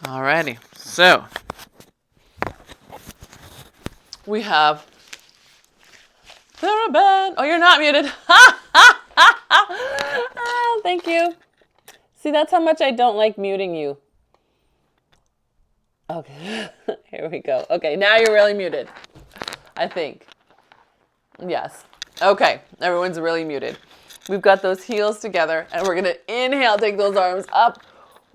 Alrighty, so we have theraband. Oh, you're not muted. Oh, thank you. See, that's how much I don't like muting you. Okay, here we go. Okay, now you're really muted, I think. Yes. Okay, everyone's really muted. We've got those heels together, and we're gonna inhale, take those arms up.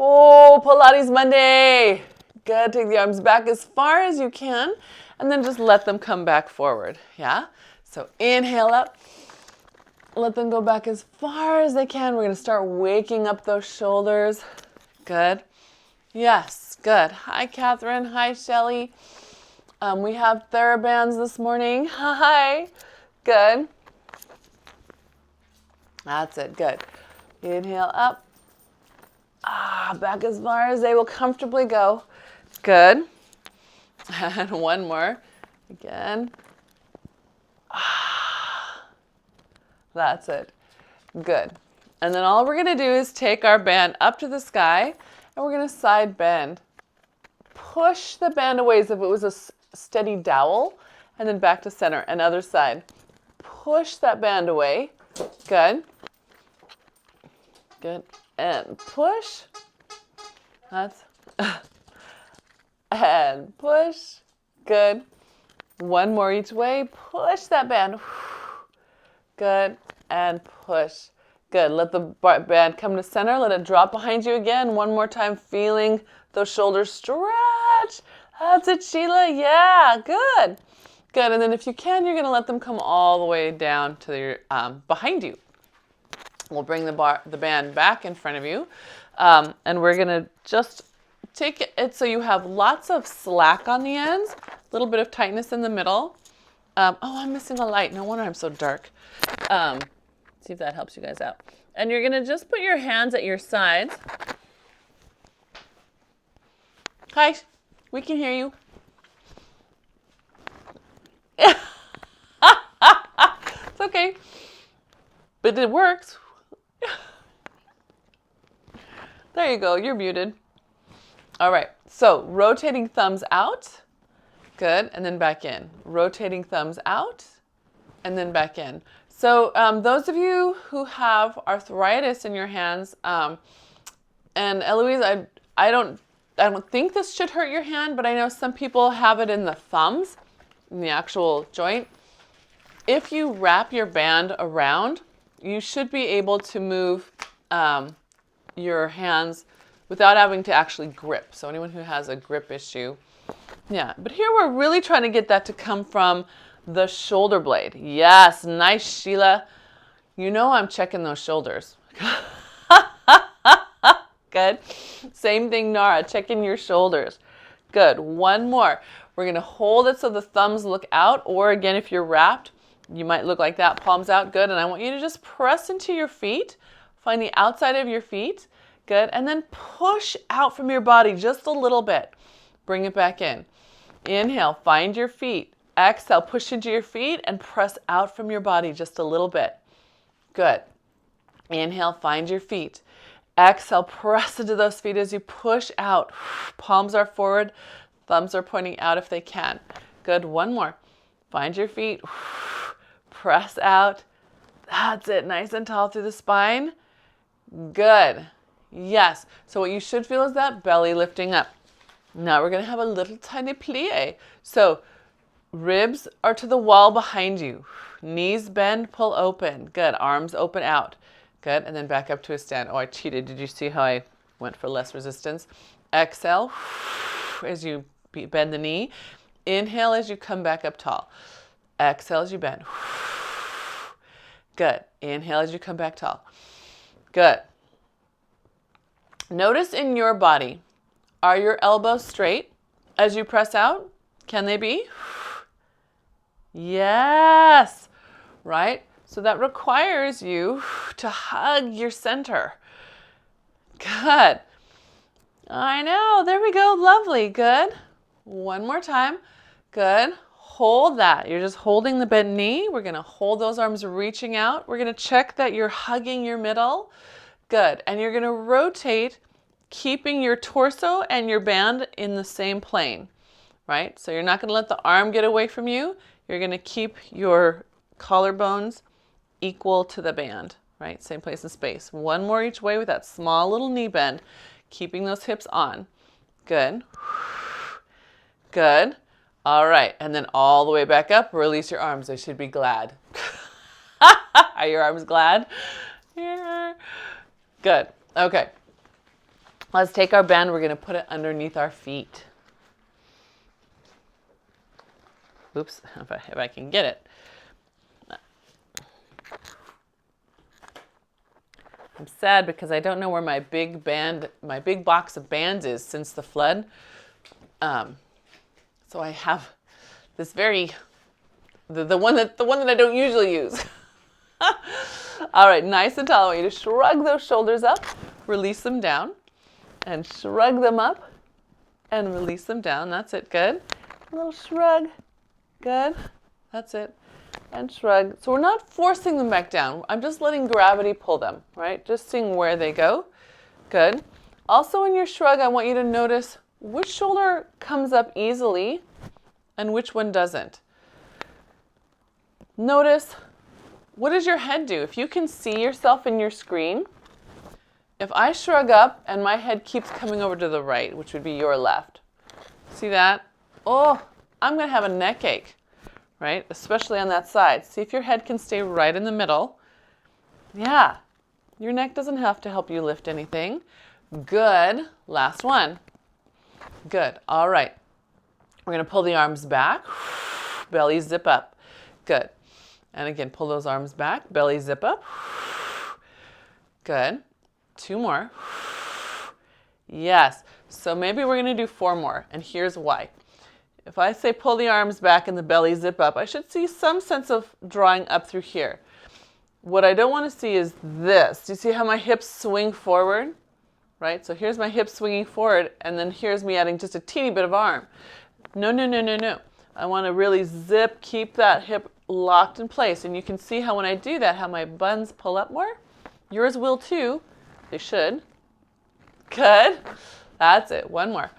Oh, Pilates Monday. Good, take the arms back as far as you can, and then just let them come back forward, yeah? So inhale up, let them go back as far as they can. We're gonna start waking up those shoulders. Good. Yes, good. Hi, Catherine. Hi, Shelly. We have therabands this morning. Hi. Good. That's it. Good. Inhale up. Back as far as they will comfortably go. Good. And one more. Again. That's it. Good. And then all we're going to do is take our band up to the sky, and we're going to side bend. Push the band away as if it was a steady dowel, and then back to center. And other side. Push that band away. Good. Good. And push. That's. And push. Good. One more each way. Push that band. Good. And push. Good. Let the band come to center. Let it drop behind you again. One more time. Feeling those shoulders stretch. That's it, Sheila. Yeah. Good. Good. And then if you can, you're going to let them come all the way down to your behind you. We'll bring the band back in front of you. And we're going to just take it so you have lots of slack on the ends, a little bit of tightness in the middle. Oh, I'm missing a light. No wonder I'm so dark. See if that helps you guys out. And you're going to just put your hands at your sides. Hi, we can hear you. It's okay. But it works. There you go. You're muted. All right. So rotating thumbs out. Good. And then back in. Rotating thumbs out. And then back in. So those of you who have arthritis in your hands, and Eloise, I don't think this should hurt your hand, but I know some people have it in the thumbs, in the actual joint. If you wrap your band around, you should be able to move your hands without having to actually grip. So anyone who has a grip issue, yeah. But here we're really trying to get that to come from the shoulder blade. Yes, nice, Sheila. You know I'm checking those shoulders. Good. Same thing, Nara, checking your shoulders. Good. One more. We're going to hold it so the thumbs look out, or again, if you're wrapped, you might look like that, palms out. Good. And I want you to just press into your feet. Find the outside of your feet. Good. And then push out from your body just a little bit. Bring it back in. Inhale, find your feet. Exhale, push into your feet and press out from your body just a little bit. Good. Inhale, find your feet. Exhale, press into those feet as you push out. Palms are forward, thumbs are pointing out if they can. Good. One more. Find your feet. Press out. That's it. Nice and tall through the spine. Good. Yes. So what you should feel is that belly lifting up. Now we're going to have a little tiny plie. So ribs are to the wall behind you. Knees bend, pull open. Good. Arms open out. Good. And then back up to a stand. Oh, I cheated. Did you see how I went for less resistance? Exhale as you bend the knee. Inhale as you come back up tall. Exhale as you bend. Good. Inhale as you come back tall. Good. Notice in your body, are your elbows straight as you press out? Can they be? Yes. Right? So that requires you to hug your center. Good. I know. There we go. Lovely. Good. One more time. Good. Hold that. You're just holding the bent knee. We're going to hold those arms reaching out. We're going to check that you're hugging your middle. Good. And you're going to rotate keeping your torso and your band in the same plane, right? So you're not going to let the arm get away from you. You're going to keep your collarbones equal to the band, right? Same place in space. One more each way with that small little knee bend, keeping those hips on. Good. Good. All right. And then all the way back up, release your arms. They should be glad. Are your arms glad? Yeah. Good. Okay. Let's take our band. We're going to put it underneath our feet. Oops, if I can get it. I'm sad because I don't know where my big box of bands is since the flood. So I have this the one that I don't usually use. All right, nice and tall. I want you to shrug those shoulders up, release them down, and shrug them up, and release them down. That's it. Good. A little shrug. Good. That's it. And shrug. So we're not forcing them back down. I'm just letting gravity pull them, right? Just seeing where they go. Good. Also in your shrug, I want you to notice which shoulder comes up easily and which one doesn't. Notice, what does your head do? If you can see yourself in your screen, if I shrug up and my head keeps coming over to the right, which would be your left, see that? Oh, I'm going to have a neck ache, right? Especially on that side. See if your head can stay right in the middle. Yeah, your neck doesn't have to help you lift anything. Good. Last one. Good. All right. We're going to pull the arms back. Belly zip up. Good. And again, pull those arms back. Belly zip up. Good. 2 more. Yes. So maybe we're going to do 4 more. And here's why. If I say pull the arms back and the belly zip up, I should see some sense of drawing up through here. What I don't want to see is this. Do you see how my hips swing forward? Right? So here's my hips swinging forward, and then here's me adding just a teeny bit of arm. No, no, no, no, no. I want to really zip, keep that hip locked in place. And you can see how when I do that, how my buns pull up more. Yours will too. They should. Good. That's it. 1 more.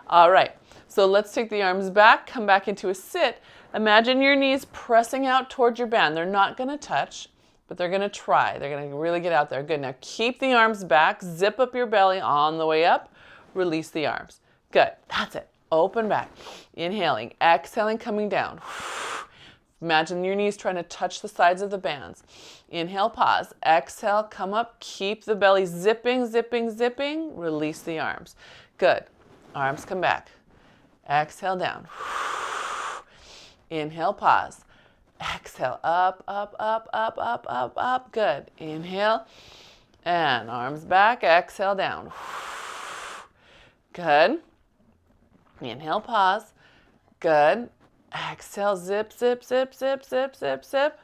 All right. So let's take the arms back, come back into a sit. Imagine your knees pressing out towards your band. They're not going to touch, but they're going to try. They're going to really get out there. Good. Now keep the arms back. Zip up your belly on the way up. Release the arms. Good. That's it. Open back. Inhaling. Exhaling, coming down. Imagine your knees trying to touch the sides of the bands. Inhale, pause. Exhale, come up. Keep the belly zipping, zipping, zipping. Release the arms. Good. Arms come back. Exhale down. Inhale, pause. Exhale, up, up, up, up, up, up, up. Good. Inhale. And arms back. Exhale down. Good. Inhale, pause. Good. Exhale, zip, zip, zip, zip, zip, zip, zip.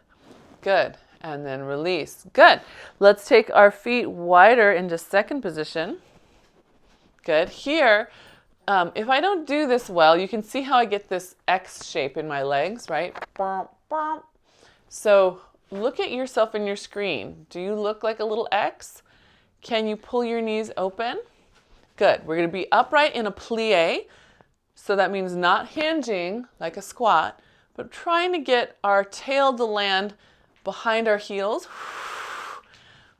Good. And then release. Good. Let's take our feet wider into second position. Good. Here, if I don't do this well, you can see how I get this X shape in my legs, right? So look at yourself in your screen. Do you look like a little X? Can you pull your knees open? Good. We're going to be upright in a plie. So that means not hinging like a squat, but trying to get our tail to land behind our heels.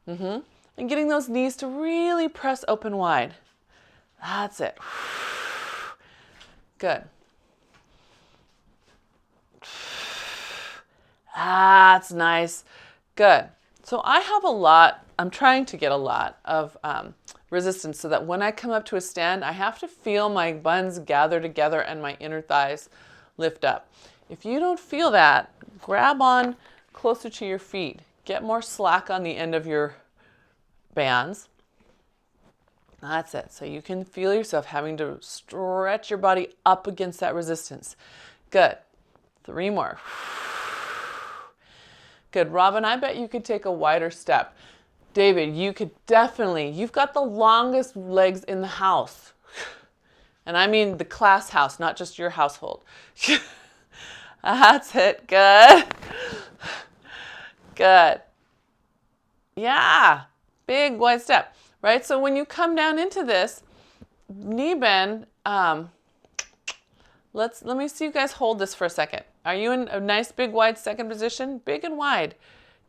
And getting those knees to really press open wide. That's it. Good. That's nice. Good. So I have I'm trying to get a lot of resistance so that when I come up to a stand, I have to feel my buns gather together and my inner thighs lift up. If you don't feel that, grab on closer to your feet. Get more slack on the end of your bands. That's it. So you can feel yourself having to stretch your body up against that resistance. Good. 3 more. Good. Robin, I bet you could take a wider step. David, you could definitely, you've got the longest legs in the house. And I mean the class house, not just your household. That's it. Good. Good. Yeah. Big wide step, right? So when you come down into this knee bend, let me see you guys hold this for a second. Are you in a nice big wide second position? Big and wide.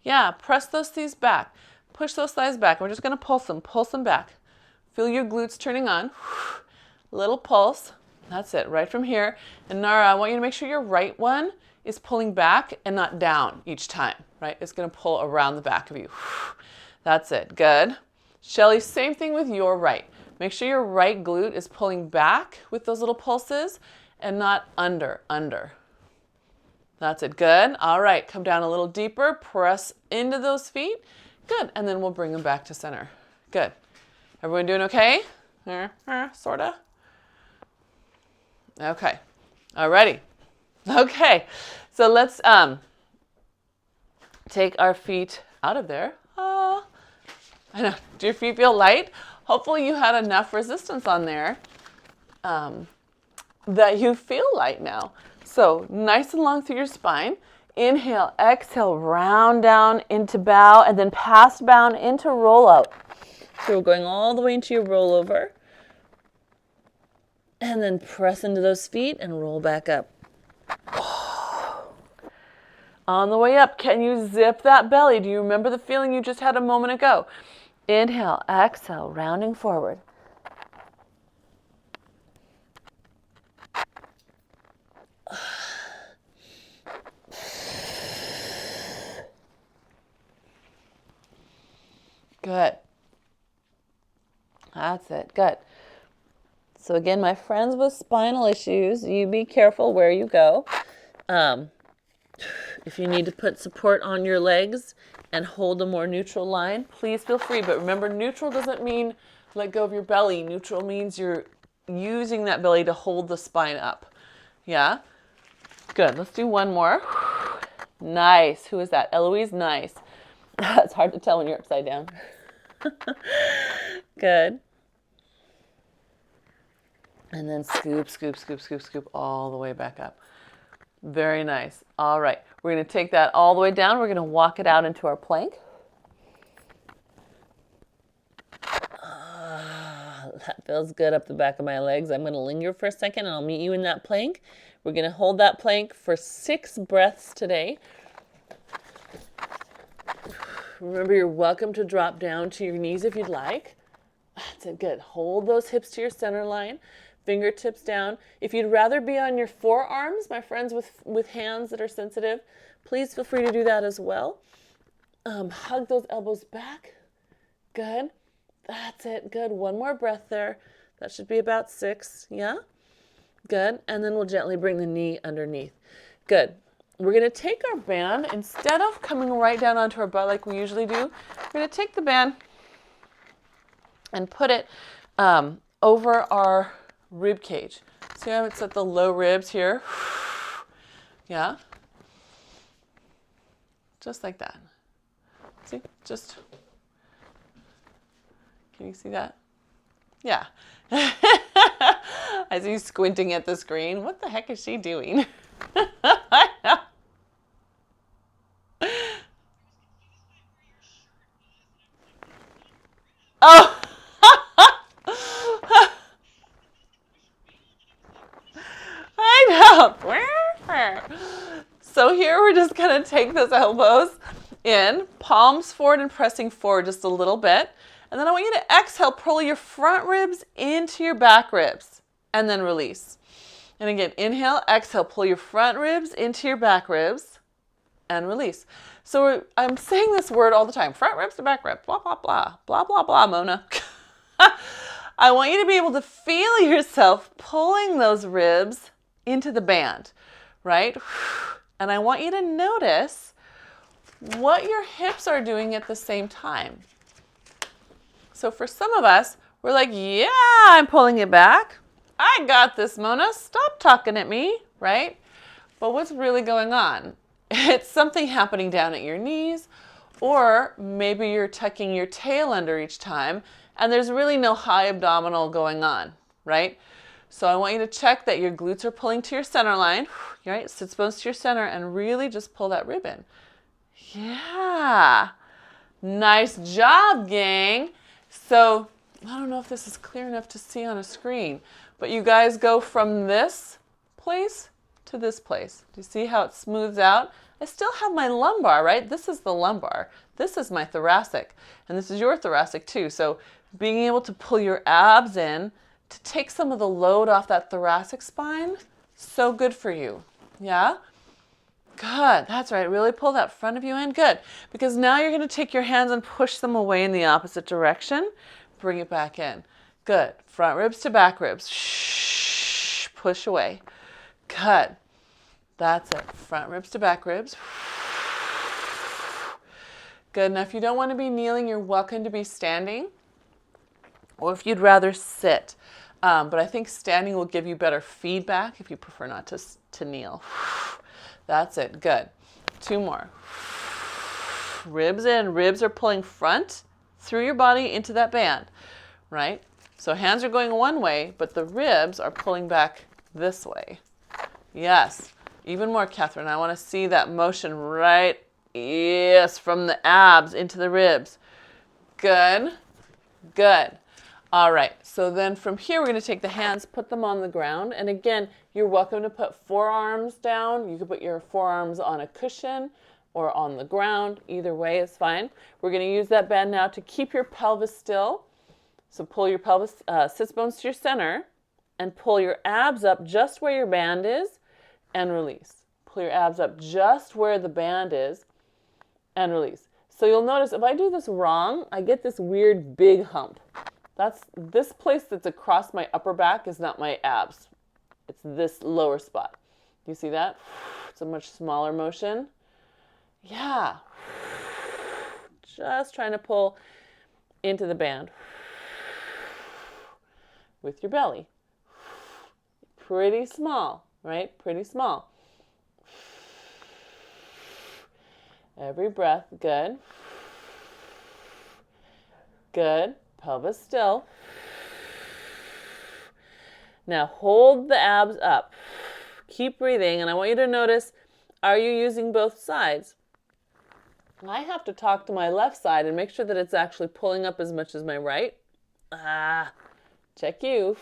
Yeah, press those thighs back. Push those thighs back. We're just going to pulse them back. Feel your glutes turning on. Little pulse. That's it, right from here. And Nara, I want you to make sure your right one is pulling back and not down each time, right? It's going to pull around the back of you. That's it, good. Shelly, same thing with your right. Make sure your right glute is pulling back with those little pulses and not under. That's it, good. All right, come down a little deeper, press into those feet. Good, and then we'll bring them back to center. Good. Everyone doing okay? Sorta. Okay, alrighty. Okay, so let's take our feet out of there. I know, do your feet feel light? Hopefully you had enough resistance on there that you feel light now. So nice and long through your spine. Inhale, exhale, round down into bow, and then past bow into roll out. So we're going all the way into your rollover. And then press into those feet and roll back up. On the way up, can you zip that belly? Do you remember the feeling you just had a moment ago? Inhale, exhale, rounding forward. Good. That's it. Good. So again, my friends with spinal issues, you be careful where you go. If you need to put support on your legs and hold a more neutral line, please feel free. But remember, neutral doesn't mean let go of your belly. Neutral means you're using that belly to hold the spine up. Yeah? Good. Let's do one more. Nice. Who is that? Eloise? Nice. It's hard to tell when you're upside down. Good. And then scoop, scoop, scoop, scoop, scoop all the way back up. Very nice. All right. We're going to take that all the way down. We're going to walk it out into our plank. That feels good up the back of my legs. I'm going to linger for a second and I'll meet you in that plank. We're going to hold that plank for 6 breaths today. Remember, you're welcome to drop down to your knees if you'd like. That's it. Good. Hold those hips to your center line. Fingertips down. If you'd rather be on your forearms, my friends with hands that are sensitive, please feel free to do that as well. Hug those elbows back. Good. That's it. Good. One more breath there. That should be about 6. Yeah? Good. And then we'll gently bring the knee underneath. Good. We're going to take our band, instead of coming right down onto our butt like we usually do, we're going to take the band and put it over our rib cage. See how it's at the low ribs here? Yeah? Just like that. See? Just, can you see that? Yeah. I see you squinting at the screen. What the heck is she doing? I know. Oh! I know. So here we're just going to take those elbows in, palms forward and pressing forward just a little bit. And then I want you to exhale, pull your front ribs into your back ribs, and then release. And again, inhale, exhale, pull your front ribs into your back ribs, and release. So I'm saying this word all the time, front ribs to back ribs, blah, blah, blah, blah, blah, blah, Mona. I want you to be able to feel yourself pulling those ribs into the band, right? And I want you to notice what your hips are doing at the same time. So for some of us, we're like, yeah, I'm pulling it back. I got this, Mona. Stop talking at me, right? But what's really going on? It's something happening down at your knees, or maybe you're tucking your tail under each time, and there's really no high abdominal going on, right? So I want you to check that your glutes are pulling to your center line, right? Sits bones to your center, and really just pull that rib in. Yeah. Nice job, gang. So I don't know if this is clear enough to see on a screen, but you guys go from this place to this place. Do you see how it smooths out? I still have my lumbar, right? This is the lumbar. This is my thoracic, and this is your thoracic too. So being able to pull your abs in to take some of the load off that thoracic spine, so good for you. Yeah? Good. That's right. Really pull that front of you in. Good. Because now you're going to take your hands and push them away in the opposite direction. Bring it back in. Good. Front ribs to back ribs. Shh. Push away. Good. That's it. Front ribs to back ribs. Good. Now, if you don't want to be kneeling, you're welcome to be standing. Or if you'd rather sit. But I think standing will give you better feedback if you prefer not to kneel. That's it. Good. 2 more. Ribs in. Ribs are pulling front through your body into that band, right? So hands are going one way, but the ribs are pulling back this way. Yes. Even more, Catherine. I want to see that motion right. Yes. From the abs into the ribs. Good. Good. All right, so then from here, we're going to take the hands, put them on the ground. And again, you're welcome to put forearms down. You can put your forearms on a cushion or on the ground. Either way is fine. We're going to use that band now to keep your pelvis still. So pull your pelvis, sits bones to your center and pull your abs up just where your band is and release. Pull your abs up just where the band is and release. So you'll notice if I do this wrong, I get this weird big hump. That's this place that's across my upper back is not my abs. It's this lower spot. Do you see that? It's a much smaller motion. Yeah. Just trying to pull into the band with your belly. Pretty small, right? Pretty small. Every breath, good. Good. Pelvis still. Now hold the abs up. Keep breathing, and I want you to notice, are you using both sides? I have to talk to my left side and make sure that it's actually pulling up as much as my right. Check you.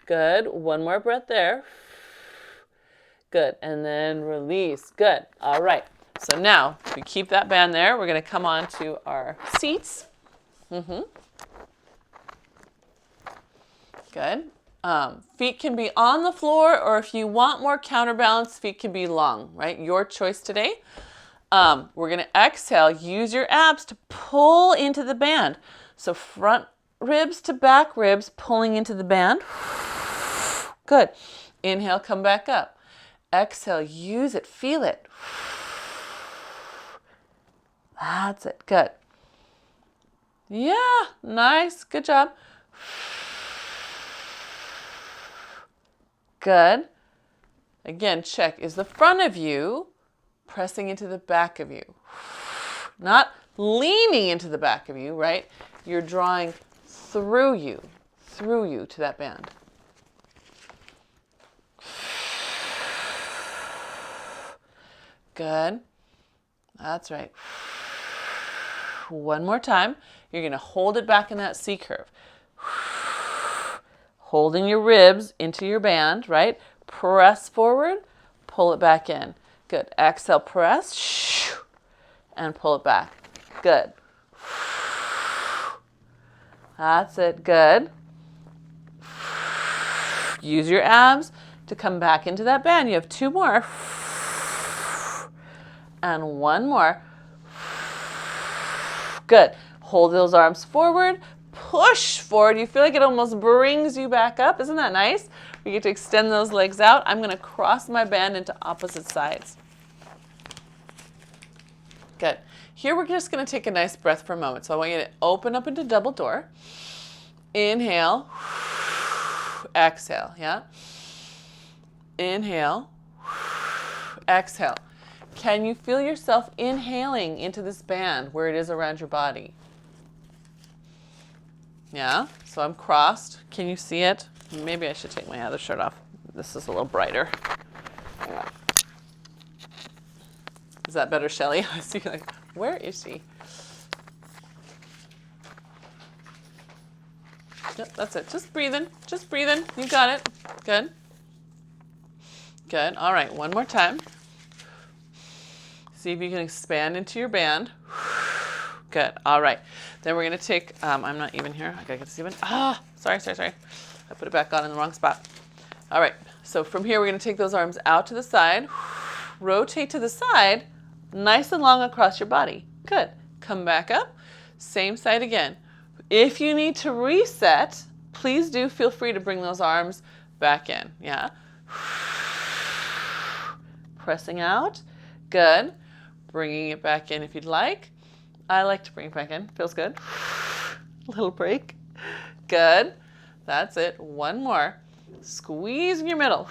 Good. One more breath there. Good. And then release. Good. All right. So now, if we keep that band there, we're going to come on to our seats. Good. Feet can be on the floor, or if you want more counterbalance, feet can be long, right? Your choice today. We're going to exhale. Use your abs to pull into the band. So front ribs to back ribs, pulling into the band. Good. Inhale, come back up. Exhale, use it, feel it. That's it. Good. Yeah, nice. Good job. Good. Again, check. Is the front of you pressing into the back of you? Not leaning into the back of you, right? You're drawing through you to that band. Good. That's right. One more time. You're going to hold it back in that C curve. Holding your ribs into your band, right? Press forward, pull it back in. Good. Exhale, press, and pull it back. Good. That's it. Good. Use your abs to come back into that band. You have 2 more. And 1 more. Good. Hold those arms forward. Push forward. You feel like it almost brings you back up. Isn't that nice? You get to extend those legs out. I'm going to cross my band into opposite sides. Good. Here we're just going to take a nice breath for a moment. So I want you to open up into double door. Inhale. Exhale. Yeah. Inhale. Exhale. Can you feel yourself inhaling into this band where it is around your body? Yeah, so I'm crossed. Can you see it? Maybe I should take my other shirt off. This is a little brighter. Is that better, Shelly? I see, like, where is she? Yep, that's it. Just breathing. Just breathing. You got it. Good. Good. All right, one more time. See if you can expand into your band. Good. All right. Then we're going to take, I'm not even here. I got to get this even. Sorry. I put it back on in the wrong spot. All right. So from here, we're going to take those arms out to the side. Rotate to the side, nice and long across your body. Good. Come back up. Same side again. If you need to reset, please do feel free to bring those arms back in. Yeah. Pressing out. Good. Bringing it back in if you'd like. I like to bring it back in. Feels good. A little break. Good. That's it. One more. Squeeze in your middle.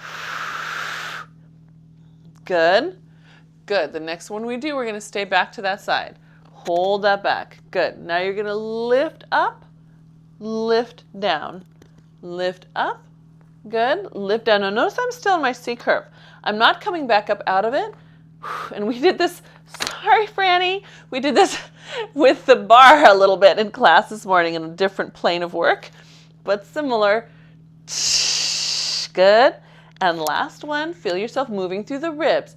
Good. Good. The next one we do, we're going to stay back to that side. Hold that back. Good. Now you're going to lift up, lift down, lift up. Good. Lift down. Now notice I'm still in my C curve. I'm not coming back up out of it. And we did this, sorry Franny, we did this with the bar a little bit in class this morning in a different plane of work, but similar. Good. And last one, feel yourself moving through the ribs.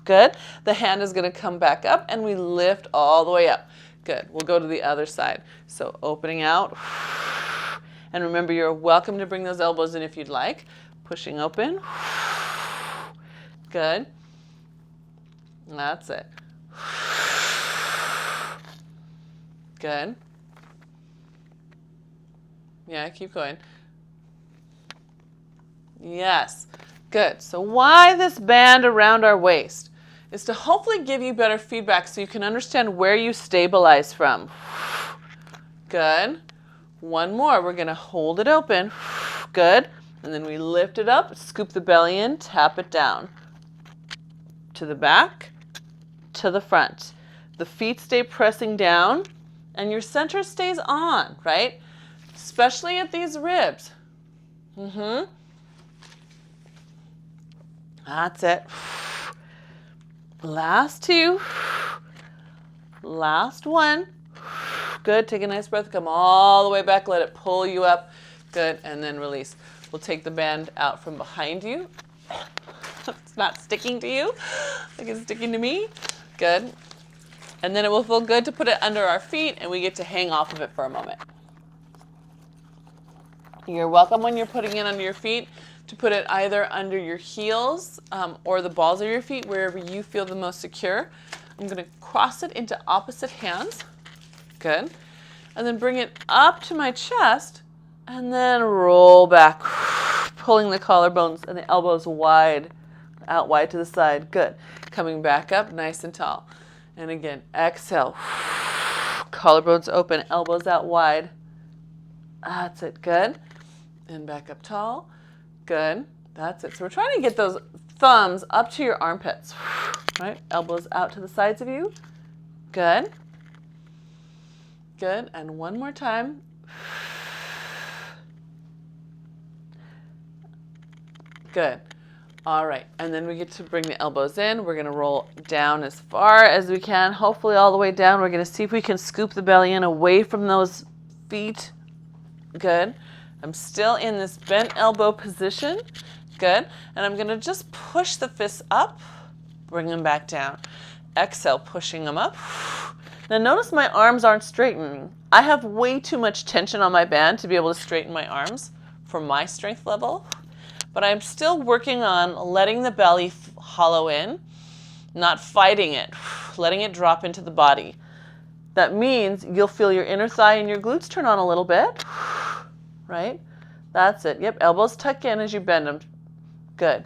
Good. The hand is going to come back up and we lift all the way up. Good. We'll go to the other side. So opening out. And remember, you're welcome to bring those elbows in if you'd like. Pushing open. Good. That's it. Good. Yeah, keep going. Yes. Good. So why this band around our waist? Is to hopefully give you better feedback so you can understand where you stabilize from. Good. One more. We're going to hold it open. Good. And then we lift it up, scoop the belly in, tap it down. To the back, to the front. The feet stay pressing down and your center stays on, right? Especially at these ribs. That's it. Last two. Last one. Good. Take a nice breath. Come all the way back. Let it pull you up. Good. And then release. We'll take the band out from behind you. It's not sticking to you. Like it's sticking to me. Good. And then it will feel good to put it under our feet and we get to hang off of it for a moment. You're welcome when you're putting it under your feet to put it either under your heels or the balls of your feet, wherever you feel the most secure. I'm going to cross it into opposite hands. Good. And then bring it up to my chest and then roll back, pulling the collarbones and the elbows wide, out wide to the side. Good. Coming back up nice and tall. And again, exhale. Collarbones open, elbows out wide. That's it. Good. And back up tall. Good. That's it. So we're trying to get those thumbs up to your armpits. Right? Elbows out to the sides of you. Good. Good. And one more time. Good. All right. And then we get to bring the elbows in. We're going to roll down as far as we can, hopefully all the way down. We're going to see if we can scoop the belly in away from those feet. Good. I'm still in this bent elbow position. Good. And I'm going to just push the fists up, bring them back down. Exhale, pushing them up. Now notice my arms aren't straightening. I have way too much tension on my band to be able to straighten my arms for my strength level. But I'm still working on letting the belly hollow in, not fighting it, letting it drop into the body. That means you'll feel your inner thigh and your glutes turn on a little bit. Right? That's it. Yep, elbows tuck in as you bend them. Good.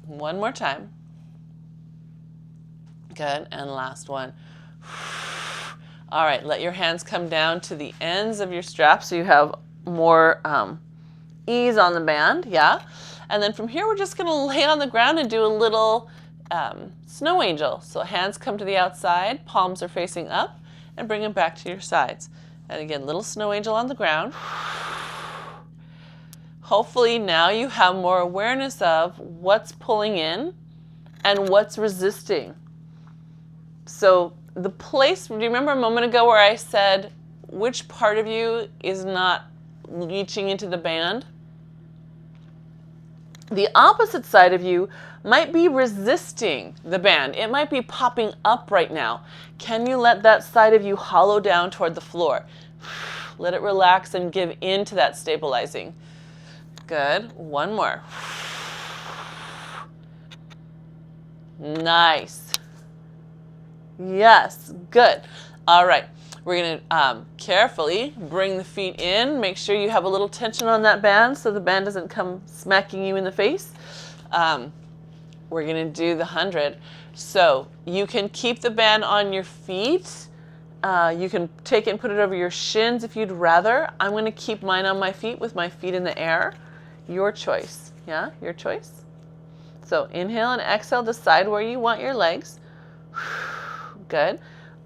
One more time. Good. And last one. All right, let your hands come down to the ends of your straps so you have more ease on the band. Yeah. And then from here, we're just going to lay on the ground and do a little snow angel. So hands come to the outside, palms are facing up, and bring them back to your sides. And again, little snow angel on the ground. Hopefully now you have more awareness of what's pulling in and what's resisting. So the place, do you remember a moment ago where I said which part of you is not reaching into the band? The opposite side of you might be resisting the band. It might be popping up right now. Can you let that side of you hollow down toward the floor? Let it relax and give in to that stabilizing. Good. One more. Nice. Yes. Good. All right. We're going to carefully bring the feet in. Make sure you have a little tension on that band so the band doesn't come smacking you in the face. We're going to do the 100. So you can keep the band on your feet. You can take it and put it over your shins if you'd rather. I'm going to keep mine on my feet with my feet in the air. Your choice. Yeah, your choice. So inhale and exhale. Decide where you want your legs. Good.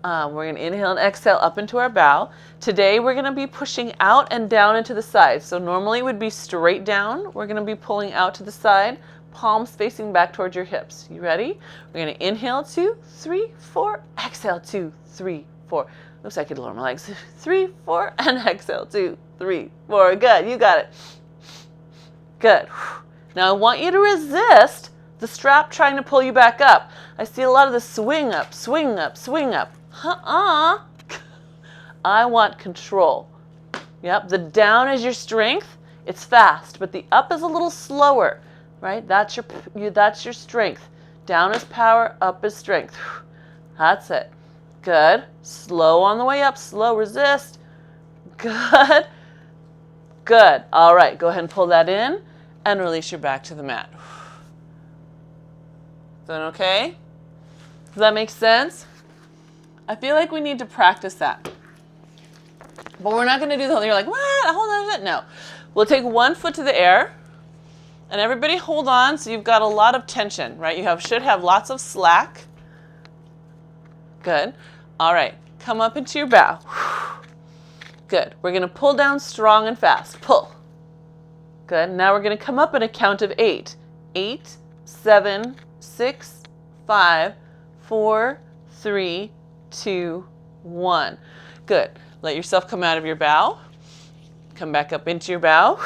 We're going to inhale and exhale up into our bow. Today we're going to be pushing out and down into the side. So normally it would be straight down. We're going to be pulling out to the side, palms facing back towards your hips. You ready? We're going to inhale 2, 3, 4, exhale 2, 3, 4. Oops, I could lower my legs. 3, 4, and exhale 2, 3, 4. Good, you got it. Good. Now I want you to resist the strap trying to pull you back up. I see a lot of the swing up, swing up, swing up. I want control. Yep, the down is your strength. It's fast, but the up is a little slower, right? That's your strength. Down is power, up is strength. That's it. Good. Slow on the way up, slow, resist. Good. Good. All right, go ahead and pull that in and release your back to the mat. Is that okay? Does that make sense? I feel like we need to practice that. But we're not going to do the whole thing. You're like, what? Hold on a minute. No. We'll take one foot to the air. And everybody hold on so you've got a lot of tension, right? You should have lots of slack. Good. All right. Come up into your bow. Good. We're going to pull down strong and fast. Pull. Good. Now we're going to come up in a count of 8. 8, 7, 6, 5, 4, 3, 2, 1. Good. Let yourself come out of your bow. Come back up into your bow.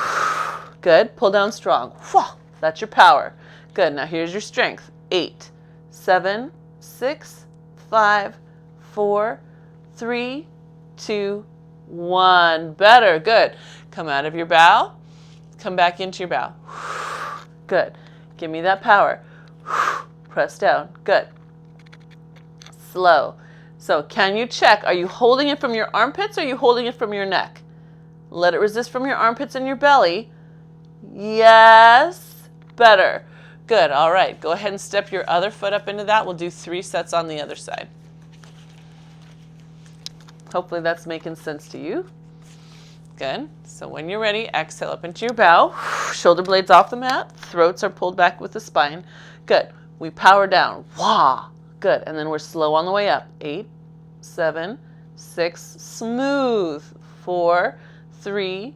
Good. Pull down strong. That's your power. Good. Now here's your strength. 8, 7, 6, 5, 4, 3, 2, 1. Better. Good. Come out of your bow. Come back into your bow. Good. Give me that power. Press down. Good. Slow. So can you check? Are you holding it from your armpits or are you holding it from your neck? Let it resist from your armpits and your belly. Yes. Better. Good. All right. Go ahead and step your other foot up into that. We'll do 3 sets on the other side. Hopefully that's making sense to you. Good. So when you're ready, exhale up into your bow. Shoulder blades off the mat. Throats are pulled back with the spine. Good. We power down. Wah. Good. And then we're slow on the way up. 8, 7, 6, smooth. 4, 3,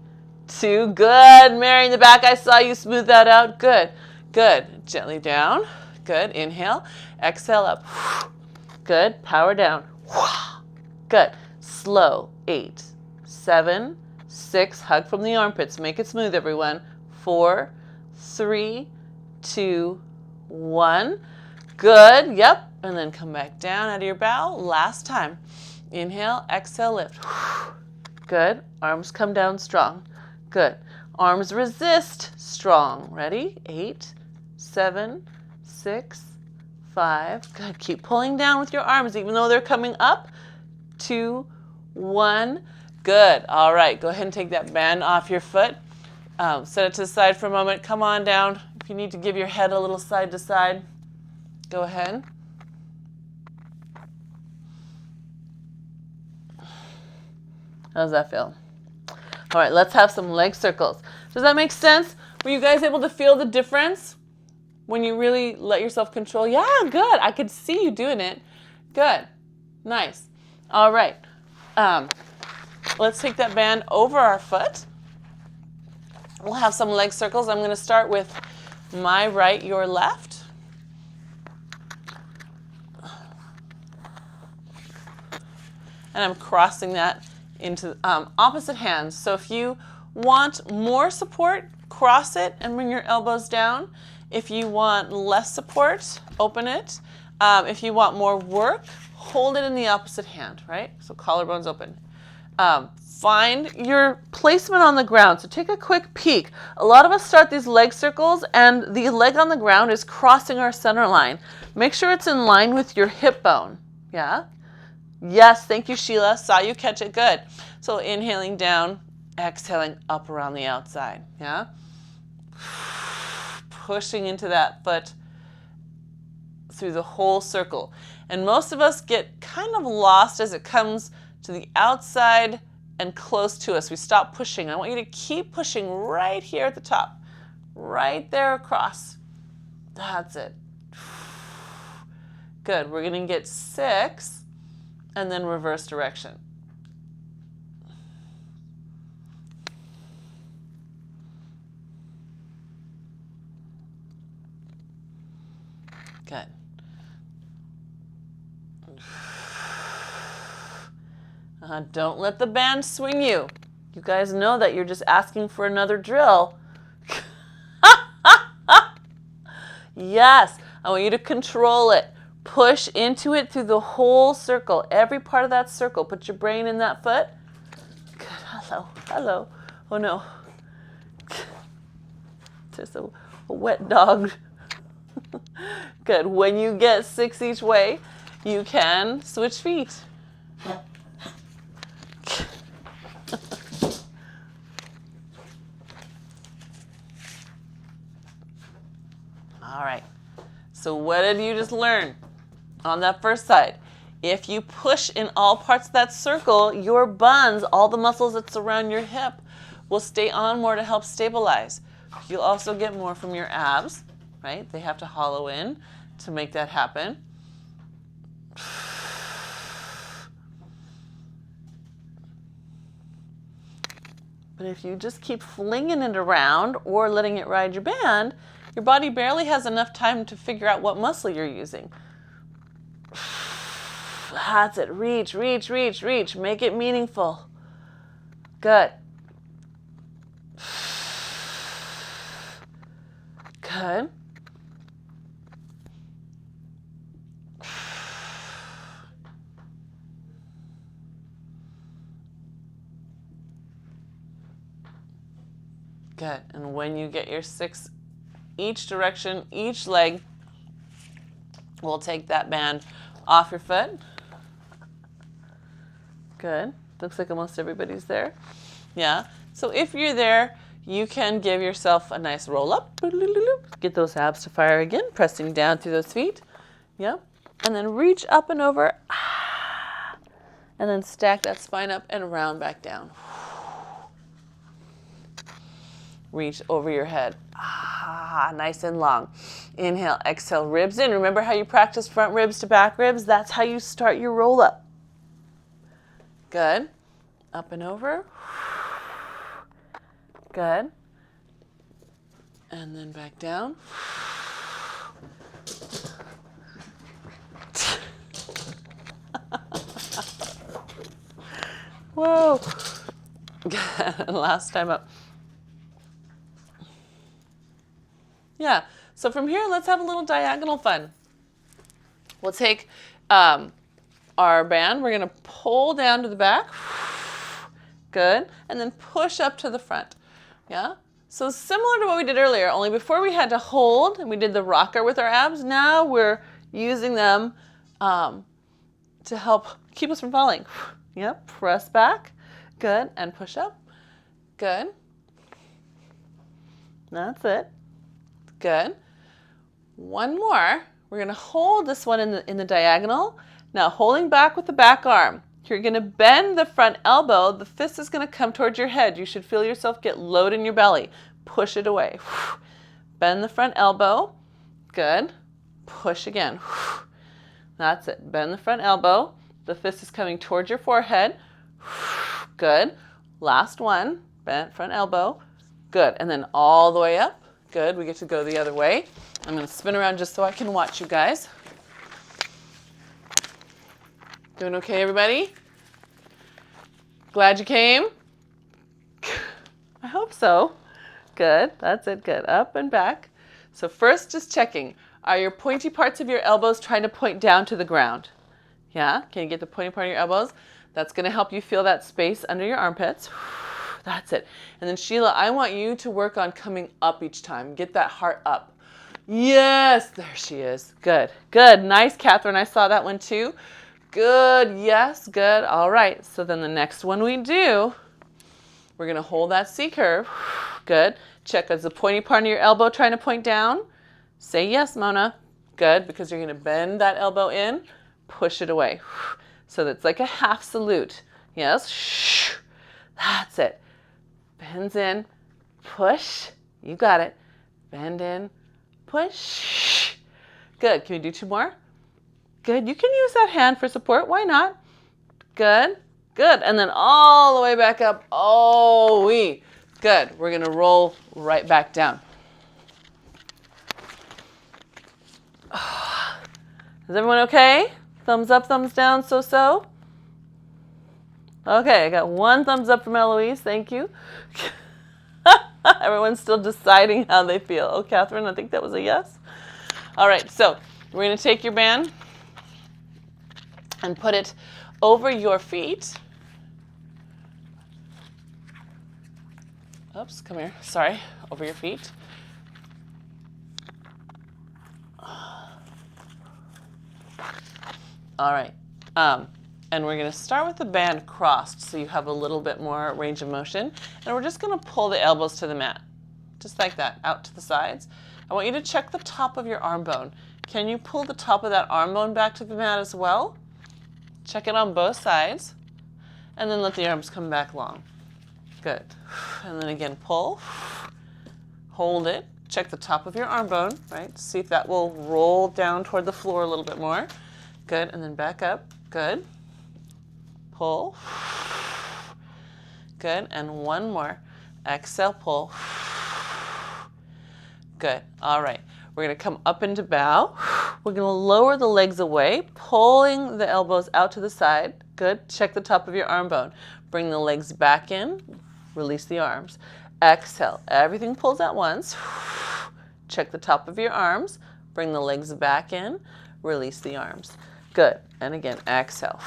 2. Good. Mary in the back, I saw you smooth that out. Good. Good. Gently down. Good. Inhale. Exhale up. Good. Power down. Good. Slow. 8, 7, 6. Hug from the armpits. Make it smooth, everyone. 4, 3, 2, 1. Good. Yep. And then come back down out of your bow. Last time. Inhale. Exhale. Lift. Good. Arms come down strong. Good. Arms resist strong. Ready? 8, 7, 6, 5. Good. Keep pulling down with your arms even though they're coming up. 2, 1. Good. All right. Go ahead and take that band off your foot. Set it to the side for a moment. Come on down. If you need to give your head a little side to side, go ahead. How does that feel? All right, let's have some leg circles. Does that make sense? Were you guys able to feel the difference when you really let yourself control? Yeah, good. I could see you doing it. Good. Nice. All right. Let's take that band over our foot. We'll have some leg circles. I'm going to start with my right, your left. And I'm crossing that into opposite hands. So if you want more support, cross it and bring your elbows down. If you want less support, open it. If you want more work, hold it in the opposite hand, right? So collarbones open. Find your placement on the ground. So take a quick peek. A lot of us start these leg circles and the leg on the ground is crossing our center line. Make sure it's in line with your hip bone. Yeah? Yes, thank you, Sheila. Saw you catch it. Good. So inhaling down, exhaling up around the outside. Yeah? Pushing into that foot through the whole circle. And most of us get kind of lost as it comes to the outside and close to us. We stop pushing. I want you to keep pushing right here at the top. Right there across. That's it. Good. We're going to get 6 and then reverse direction. Good. Don't let the band swing you. You guys know that you're just asking for another drill. Yes, I want you to control it. Push into it through the whole circle. Every part of that circle. Put your brain in that foot. Good. Hello. Hello. Oh no. There's a wet dog. Good. When you get 6 each way, you can switch feet. All right. So what did you just learn on that first side? If you push in all parts of that circle, your buns, all the muscles that surround your hip, will stay on more to help stabilize. You'll also get more from your abs, right? They have to hollow in to make that happen. But if you just keep flinging it around or letting it ride your band, your body barely has enough time to figure out what muscle you're using. That's it. Reach, reach, reach, reach. Make it meaningful. Good. Good. Good. And when you get your 6 each direction, each leg, we'll take that band off your foot. Good. Looks like almost everybody's there. Yeah. So if you're there, you can give yourself a nice roll up. Get those abs to fire again, pressing down through those feet. Yeah. And then reach up and over. And then stack that spine up and round back down. Reach over your head. Nice and long. Inhale, exhale, ribs in. Remember how you practice front ribs to back ribs? That's how you start your roll up. Good. Up and over. Good. And then back down. Whoa. Good. Last time up. Yeah, so from here, let's have a little diagonal fun. We'll take our band. We're going to pull down to the back. Good. And then push up to the front. Yeah? So similar to what we did earlier, only before we had to hold and we did the rocker with our abs. Now we're using them to help keep us from falling. Yep. Press back. Good. And push up. Good. That's it. Good. One more. We're going to hold this one in the diagonal. Now holding back with the back arm. You're going to bend the front elbow. The fist is going to come towards your head. You should feel yourself get load in your belly. Push it away. Bend the front elbow. Good. Push again. That's it. Bend the front elbow. The fist is coming towards your forehead. Good. Last one. Bend front elbow. Good. And then all the way up. Good. We get to go the other way. I'm going to spin around just so I can watch you guys. Doing okay, everybody? Glad you came? I hope so. Good. That's it. Good. Up and back. So first, just checking. Are your pointy parts of your elbows trying to point down to the ground? Yeah? Can you get the pointy part of your elbows? That's going to help you feel that space under your armpits. That's it. And then Sheila, I want you to work on coming up each time. Get that heart up. Yes, there she is. Good. Good. Nice, Catherine. I saw that one too. Good. Yes, good. All right. So then the next one we do, we're going to hold that C curve. Good. Check, is the pointy part of your elbow trying to point down? Say yes, Mona. Good, because you're going to bend that elbow in, push it away. So that's like a half salute. Yes. That's it. Bends in, push. You got it. Bend in, push. Good. Can we do 2 more? Good. You can use that hand for support. Why not? Good. Good. And then all the way back up. Oh, good. We're going to roll right back down. Is everyone okay? Thumbs up, thumbs down, so-so? Okay, I got 1 thumbs up from Eloise. Thank you. Everyone's still deciding how they feel. Oh, Catherine, I think that was a yes. All right, so we're going to take your band and put it over your feet. Oops, come here. Sorry, over your feet. All right. And we're going to start with the band crossed so you have a little bit more range of motion. And we're just going to pull the elbows to the mat. Just like that, out to the sides. I want you to check the top of your arm bone. Can you pull the top of that arm bone back to the mat as well? Check it on both sides. And then let the arms come back long. Good. And then again, pull. Hold it. Check the top of your arm bone, right? See if that will roll down toward the floor a little bit more. Good. And then back up. Good. Pull. Good. And 1 more. Exhale, pull. Good. All right. We're going to come up into bow. We're going to lower the legs away, pulling the elbows out to the side. Good. Check the top of your arm bone. Bring the legs back in. Release the arms. Exhale. Everything pulls at once. Check the top of your arms. Bring the legs back in. Release the arms. Good. And again, exhale.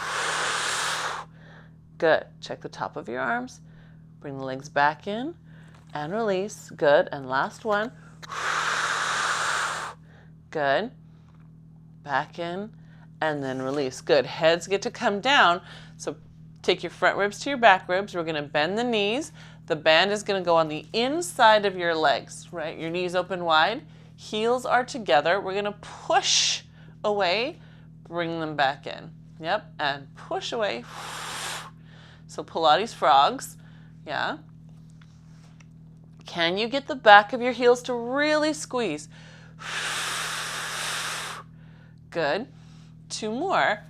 Good. Check the top of your arms. Bring the legs back in and release. Good. And last one. Good. Back in and then release. Good. Heads get to come down. So take your front ribs to your back ribs. We're going to bend the knees. The band is going to go on the inside of your legs, right? Your knees open wide. Heels are together. We're going to push away. Bring them back in. Yep. And push away. So Pilates frogs. Yeah. Can you get the back of your heels to really squeeze? Good. 2 more.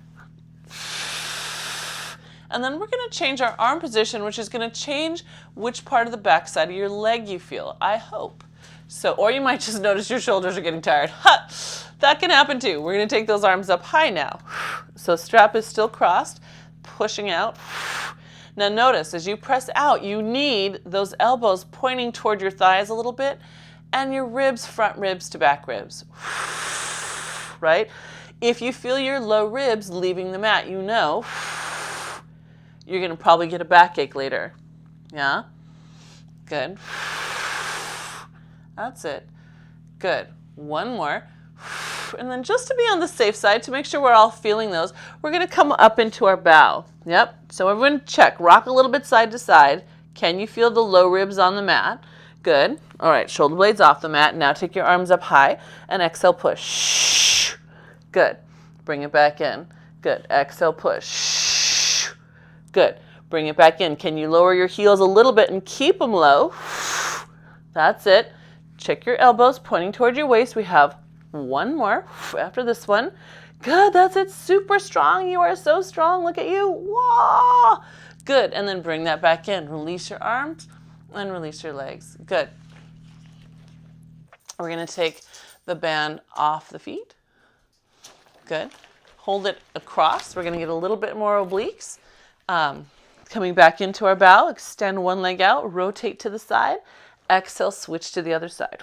And then we're going to change our arm position, which is going to change which part of the back side of your leg you feel, I hope. So, or you might just notice your shoulders are getting tired. Ha! That can happen too. We're going to take those arms up high now. So strap is still crossed, pushing out. Now notice, as you press out, you need those elbows pointing toward your thighs a little bit and your ribs, front ribs to back ribs. Right? If you feel your low ribs leaving the mat, you know you're going to probably get a backache later. Yeah? Good. That's it. Good. 1 more. And then just to be on the safe side, to make sure we're all feeling those, we're going to come up into our bow. Yep. So everyone check. Rock a little bit side to side. Can you feel the low ribs on the mat? Good. All right. Shoulder blades off the mat. Now take your arms up high and exhale, push. Good. Bring it back in. Good. Exhale, push. Good. Bring it back in. Can you lower your heels a little bit and keep them low? That's it. Check your elbows pointing toward your waist. We have 1 more after this one. Good. That's it. Super strong. You are so strong. Look at you. Whoa. Good. And then bring that back in. Release your arms and release your legs. Good. We're going to take the band off the feet. Good. Hold it across. We're going to get a little bit more obliques. Coming back into our bow, extend one leg out, rotate to the side. Exhale, switch to the other side.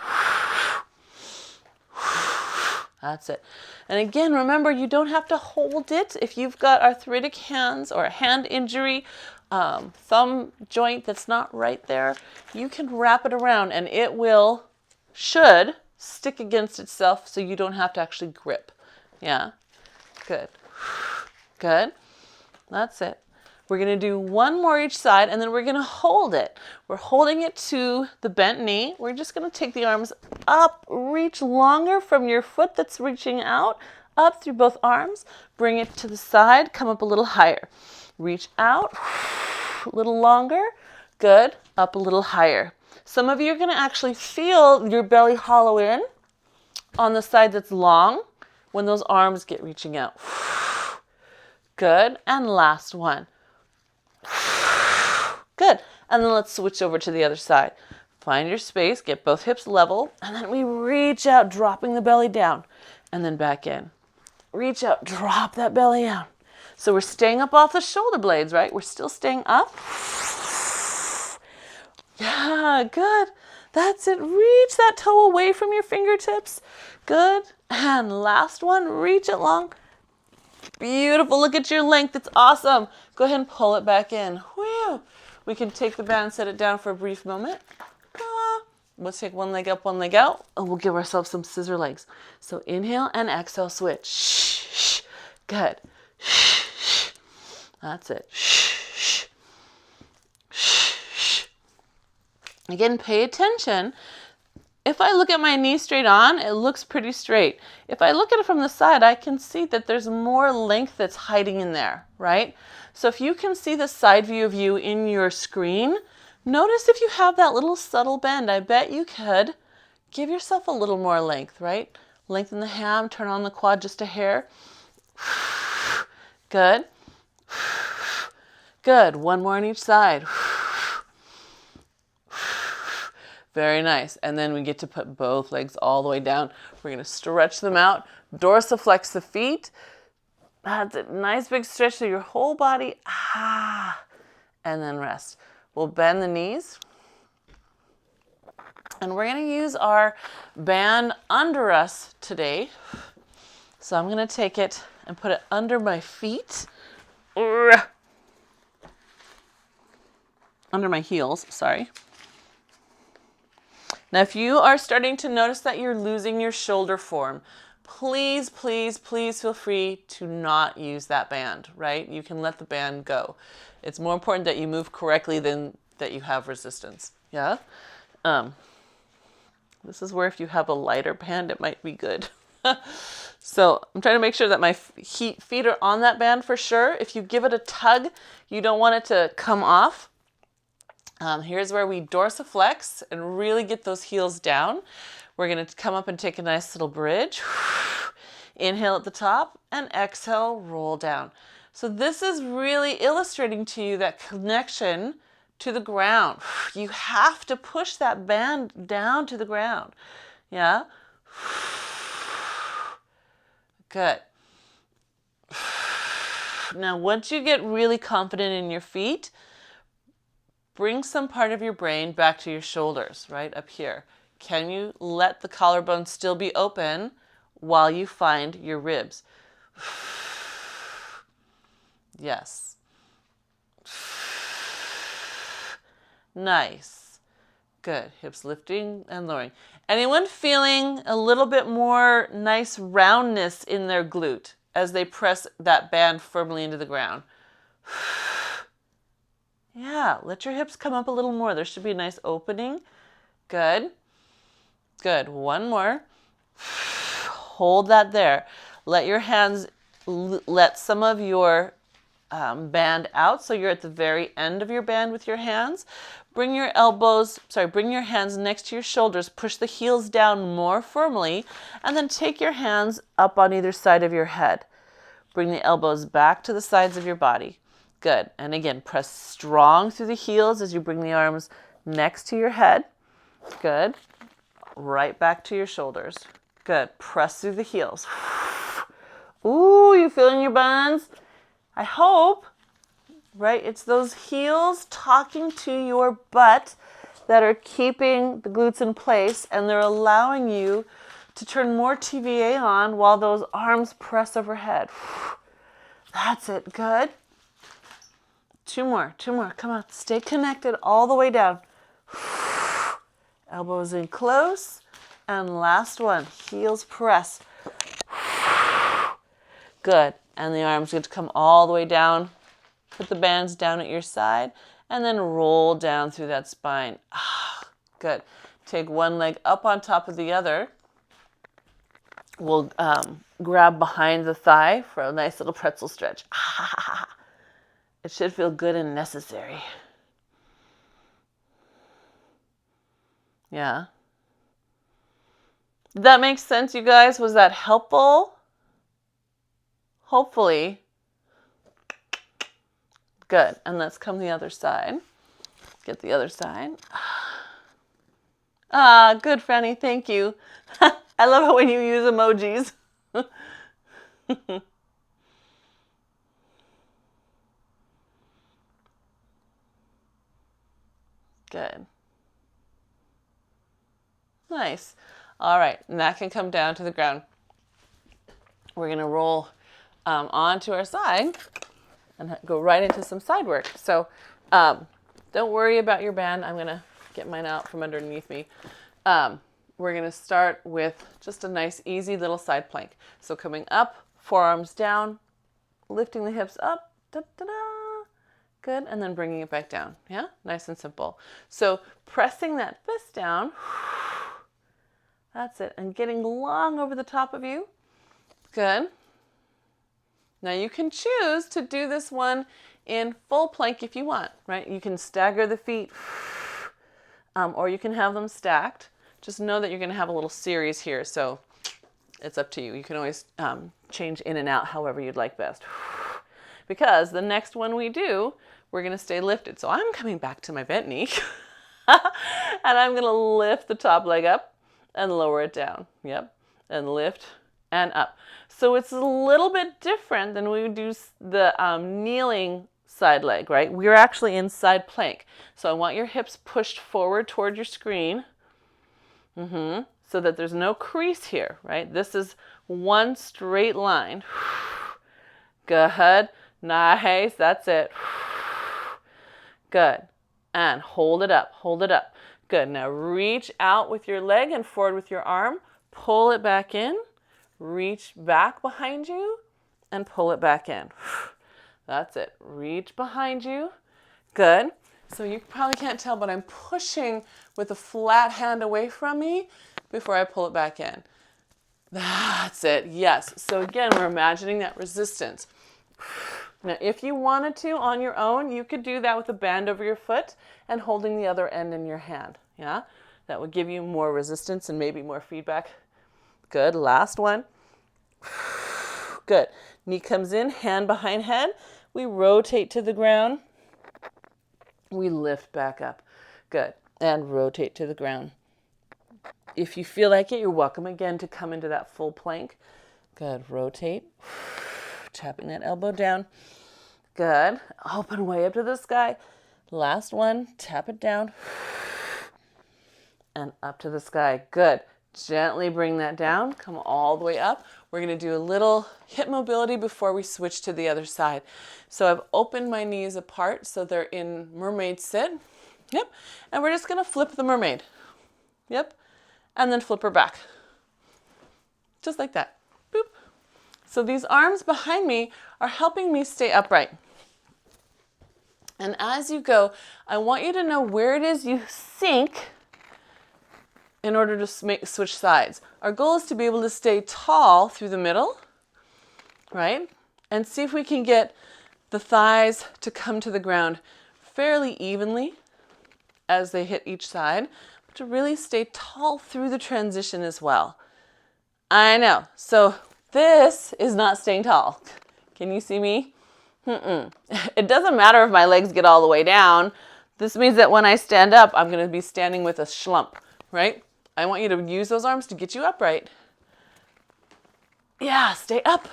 That's it. And again, remember, you don't have to hold it. If you've got arthritic hands or a hand injury, thumb joint that's not right there, you can wrap it around and it should stick against itself so you don't have to actually grip. Yeah, good. Good. That's it. We're going to do one more each side and then we're going to hold it. We're holding it to the bent knee. We're just going to take the arms up, reach longer from your foot that's reaching out, up through both arms. Bring it to the side, come up a little higher. Reach out, a little longer. Good. Up a little higher. Some of you are going to actually feel your belly hollow in on the side that's long when those arms get reaching out. Good. And last one. Good. And then let's switch over to the other side. Find your space, get both hips level, and then we reach out, dropping the belly down, and then back in. Reach out, drop that belly down. So we're staying up off the shoulder blades, right? We're still staying up. Yeah, good. That's it. Reach that toe away from your fingertips. Good. And last one, reach it long. Beautiful. Look at your length. It's awesome. Go ahead and pull it back in. Whew. We can take the band, set it down for a brief moment. Let's take one leg up, one leg out, and we'll give ourselves some scissor legs. So inhale and exhale, switch. Shh, shh. Good. Shh, shh. That's it. Shh, shh. Shh. Again, pay attention. If I look at my knee straight on, it looks pretty straight. If I look at it from the side, I can see that there's more length that's hiding in there, right? So if you can see the side view of you in your screen, notice if you have that little subtle bend. I bet you could give yourself a little more length, right? Lengthen the ham, turn on the quad just a hair. Good. Good. One more on each side. Very nice. And then we get to put both legs all the way down. We're going to stretch them out, dorsiflex the feet. That's a nice big stretch through your whole body. And then rest. We'll bend the knees. And we're going to use our band under us today. So I'm going to take it and put it under my feet. Under my heels, sorry. Now, if you are starting to notice that you're losing your shoulder form, please, please, please feel free to not use that band, right? You can let the band go. It's more important that you move correctly than that you have resistance, yeah? This is where if you have a lighter band, it might be good. So I'm trying to make sure that my feet are on that band for sure. If you give it a tug, you don't want it to come off. Here's where we dorsiflex and really get those heels down. We're going to come up and take a nice little bridge. Inhale at the top and exhale, roll down. So this is really illustrating to you that connection to the ground. You have to push that band down to the ground. Yeah? Good. Now, once you get really confident in your feet, bring some part of your brain back to your shoulders, right up here. Can you let the collarbone still be open while you find your ribs? Yes. Nice. Good. Hips lifting and lowering. Anyone feeling a little bit more nice roundness in their glute as they press that band firmly into the ground? Yeah, let your hips come up a little more. There should be a nice opening. Good. Good. One more. Hold that there. Let your hands, let some of your band out. So you're at the very end of your band with your hands. Bring your hands next to your shoulders. Push the heels down more firmly. And then take your hands up on either side of your head. Bring the elbows back to the sides of your body. Good. And again, press strong through the heels as you bring the arms next to your head. Good. Right back to your shoulders. Good. Press through the heels. Ooh, you feeling your buns? I hope. right? It's those heels talking to your butt that are keeping the glutes in place, and they're allowing you to turn more TVA on while those arms press overhead. That's it. Good. Two more. Come on. Stay connected all the way down. Elbows in close. And last one. Heels press. Good. And the arms get to come all the way down. Put the bands down at your side. And then roll down through that spine. Good. Take one leg up on top of the other. We'll grab behind the thigh for a nice little pretzel stretch. It should feel good and necessary. Yeah. Did that make sense, you guys? Was that helpful? Hopefully. Good. And let's come the other side. Get the other side. Good, Franny. Thank you. I love it when you use emojis. Good. Nice. All right, and that can come down to the ground. We're going to roll onto our side and go right into some side work. So don't worry about your band. I'm going to get mine out from underneath me. We're going to start with just a nice, easy little side plank. So coming up, forearms down, lifting the hips up. Da-da-da. Good, and then bringing it back down. Yeah, nice and simple. So pressing that fist down. That's it, and getting long over the top of you. Good. Now you can choose to do this one in full plank if you want, right? You can stagger the feet, or you can have them stacked. Just know that you're going to have a little series here, so it's up to you. You can always change in and out however you'd like best. Because the next one we do, we're going to stay lifted. So I'm coming back to my bent knee, and I'm going to lift the top leg up and lower it down. Yep, and lift and up. So it's a little bit different than we would do the kneeling side leg, right? We're actually in side plank. So I want your hips pushed forward toward your screen. So that there's no crease here, right? This is one straight line. Good. Nice. That's it. Good. And hold it up. Hold it up. Good. Now reach out with your leg and forward with your arm. Pull it back in. Reach back behind you and pull it back in. That's it. Reach behind you. Good. So you probably can't tell, but I'm pushing with a flat hand away from me before I pull it back in. That's it. Yes. So again, we're imagining that resistance. Now, if you wanted to on your own, you could do that with a band over your foot and holding the other end in your hand. Yeah. That would give you more resistance and maybe more feedback. Good. Last one. Good. Knee comes in, hand behind head. We rotate to the ground. We lift back up. Good. And rotate to the ground. If you feel like it, you're welcome again to come into that full plank. Good. Rotate. Tapping that elbow down. Good. Open way up to the sky. Last one. Tap it down. And up to the sky. Good. Gently bring that down. Come all the way up. We're going to do a little hip mobility before we switch to the other side. So I've opened my knees apart so they're in mermaid sit. Yep. And we're just going to flip the mermaid. Yep. And then flip her back. Just like that. Boop. So these arms behind me are helping me stay upright. And as you go, I want you to know where it is you sink in order to switch sides. Our goal is to be able to stay tall through the middle, right? And see if we can get the thighs to come to the ground fairly evenly as they hit each side, but to really stay tall through the transition as well. I know. So this is not staying tall. Can you see me? It doesn't matter if my legs get all the way down. This means that when I stand up, I'm going to be standing with a slump, right? I want you to use those arms to get you upright. Yeah, stay up.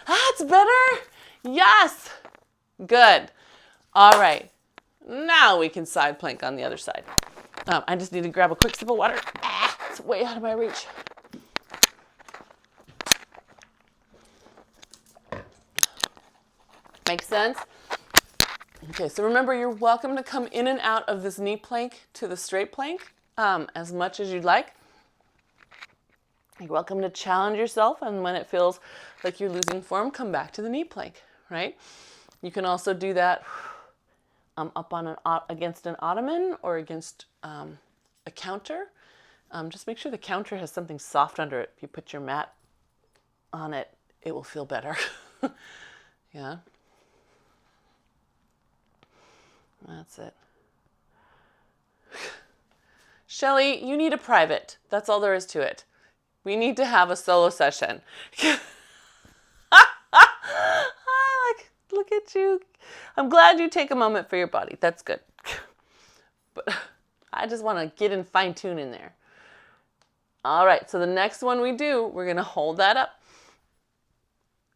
That's better. Yes. Good. All right. Now we can side plank on the other side. I just need to grab a quick sip of water. It's way out of my reach. Makes sense? Okay, so remember, you're welcome to come in and out of this knee plank to the straight plank as much as you'd like. You're welcome to challenge yourself, and when it feels like you're losing form, come back to the knee plank, right? You can also do that up on against an ottoman or against a counter. Just make sure the counter has something soft under it. If you put your mat on it, it will feel better. Yeah. That's it. Shelly, you need a private. That's all there is to it. We need to have a solo session. Look at you. I'm glad you take a moment for your body. That's good. But I just want to get in fine tune in there. All right. So the next one we do, we're going to hold that up.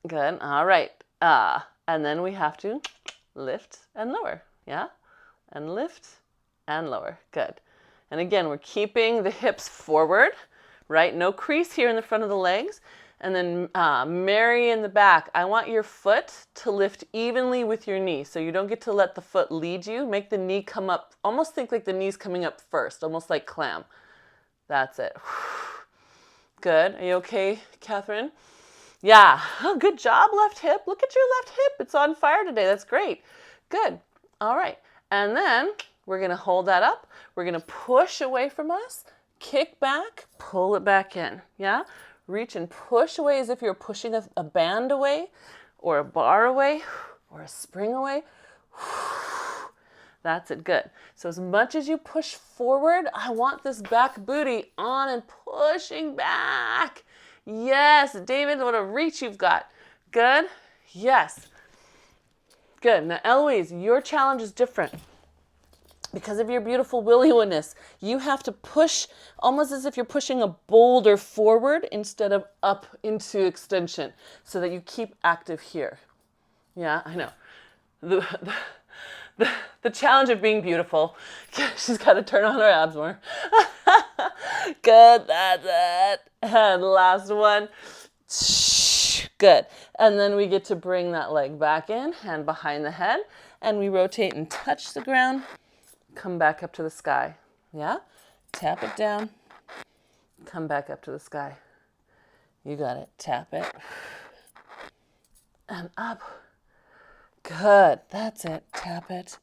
Good. All right. And then we have to lift and lower. Yeah. And lift and lower. Good. And again, we're keeping the hips forward, right? No crease here in the front of the legs. And then Mary in the back, I want your foot to lift evenly with your knee. So you don't get to let the foot lead you. Make the knee come up. Almost think like the knee's coming up first, almost like clam. That's it. Good. Are you okay, Catherine? Yeah. Oh, good job, left hip. Look at your left hip. It's on fire today. That's great. Good. All right. And then we're going to hold that up. We're going to push away from us, kick back, pull it back in. Yeah? Reach and push away as if you're pushing a band away or a bar away or a spring away. That's it. Good. So as much as you push forward, I want this back booty on and pushing back. Yes, David, what a reach you've got. Good. Yes. Good. Now, Eloise, your challenge is different. Because of your beautiful willy-ness, you have to push almost as if you're pushing a boulder forward instead of up into extension so that you keep active here. Yeah, I know. The challenge of being beautiful. She's got to turn on her abs more. Good, that's it. And last one. Good. And then we get to bring that leg back in, hand behind the head, and we rotate and touch the ground. Come back up to the sky. Yeah? Tap it down. Come back up to the sky. You got it. Tap it. And up. Good. That's it. Tap it.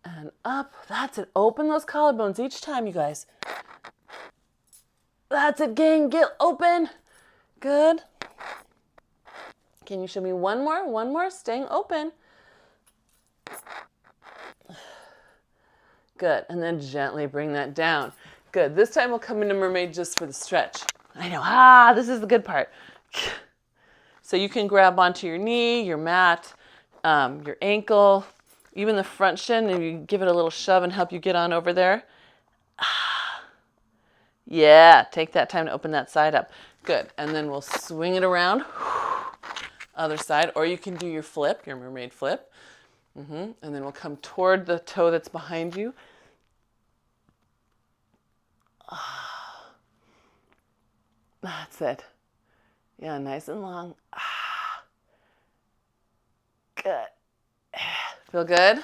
And up. That's it. Open those collarbones each time, you guys. That's it, gang. Get open. Good. Can you show me one more? One more. Staying open. Good. And then gently bring that down. Good. This time we'll come into mermaid just for the stretch. I know. This is the good part. So you can grab onto your knee, your mat, your ankle, even the front shin, and you give it a little shove and help you get on over there. Yeah. Take that time to open that side up. Good. And then we'll swing it around. Other side. Or you can do your flip, your mermaid flip. And then we'll come toward the toe that's behind you. That's it. Yeah, nice and long. Good. Feel good?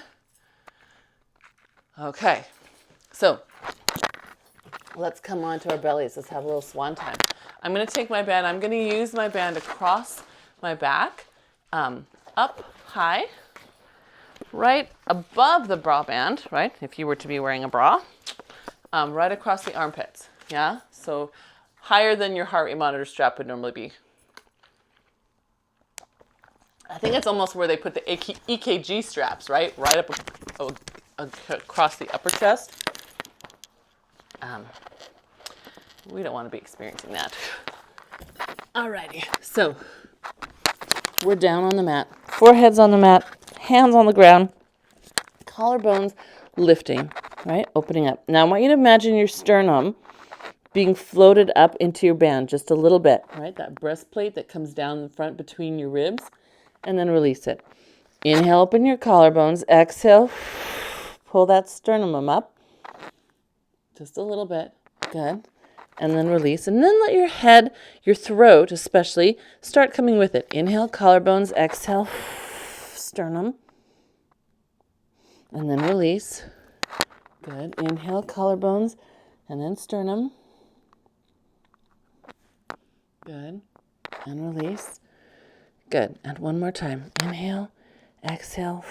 Okay. So let's come on to our bellies. Let's have a little swan time. I'm going to take my band. I'm going to use my band across my back, up high, right above the bra band, right? If you were to be wearing a bra, right across the armpits. Yeah. So higher than your heart rate monitor strap would normally be. I think it's almost where they put the EKG straps, right? Right up across the upper chest. We don't want to be experiencing that. Alrighty. So we're down on the mat. Forehead's on the mat. Hands on the ground. Collarbones lifting, right? Opening up. Now I want you to imagine your sternum being floated up into your band just a little bit, right? That breastplate that comes down the front between your ribs, and then release it. Inhale, open your collarbones. Exhale, pull that sternum up. Just a little bit. Good. And then release. And then let your head, your throat especially, start coming with it. Inhale, collarbones. Exhale, sternum. And then release. Good. Inhale, collarbones. And then sternum. Good. And release. Good. And one more time. Inhale, exhale.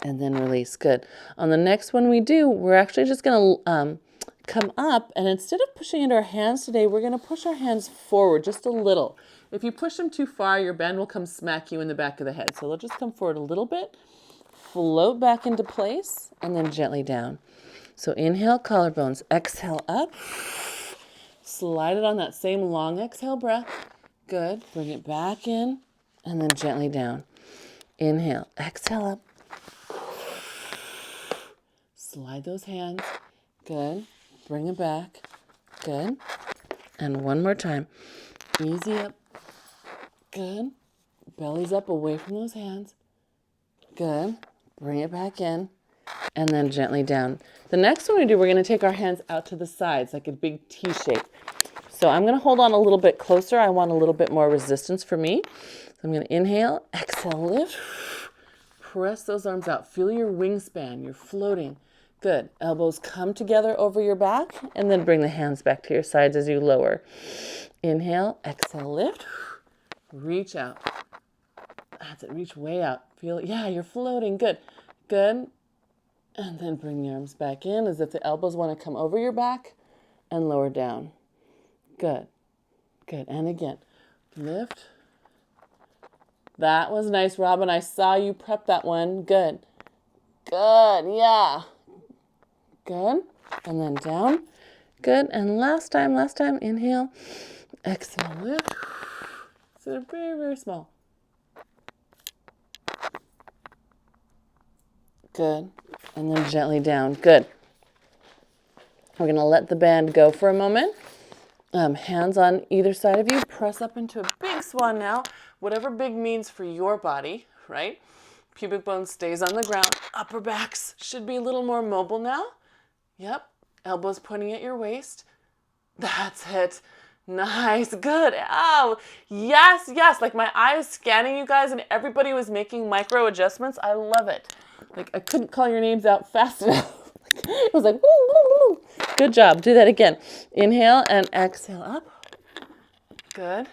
And then release. Good. On the next one we do, we're actually just going to come up, and instead of pushing into our hands today, we're going to push our hands forward just a little. If you push them too far, your band will come smack you in the back of the head. So they'll just come forward a little bit, float back into place, and then gently down. So inhale, collarbones. Exhale up. Slide it on that same long exhale breath. Good. Bring it back in, and then gently down. Inhale, exhale up. Slide those hands. Good. Bring it back. Good. And one more time. Easy up. Good. Belly's up away from those hands. Good. Bring it back in. And then gently down. The next one we do, we're going to take our hands out to the sides like a big T shape. So I'm going to hold on a little bit closer. I want a little bit more resistance for me. So I'm going to inhale, exhale, lift. Press those arms out. Feel your wingspan. You're floating. Good. Elbows come together over your back, and then bring the hands back to your sides as you lower. Inhale, exhale, lift. Reach out. That's it. Reach way out. Feel it. Yeah, you're floating. Good. Good. And then bring the arms back in as if the elbows want to come over your back and lower down. Good. Good. And again, lift. That was nice, Robin. I saw you prep that one. Good. Good. Yeah. Good. And then down. Good. And last time, inhale, exhale, lift. So very, very small. Good. And then gently down. Good. We're going to let the band go for a moment. Hands on either side of you. Press up into a big swan now. Whatever big means for your body, right? Pubic bone stays on the ground. Upper backs should be a little more mobile now. Yep. Elbows pointing at your waist. That's it. Nice. Good. Oh, yes, yes. Like my eye was scanning you guys and everybody was making micro adjustments. I love it. Like I couldn't call your names out fast enough. It was like, woo, woo, woo. Good job. Do that again. Inhale and exhale up. Good.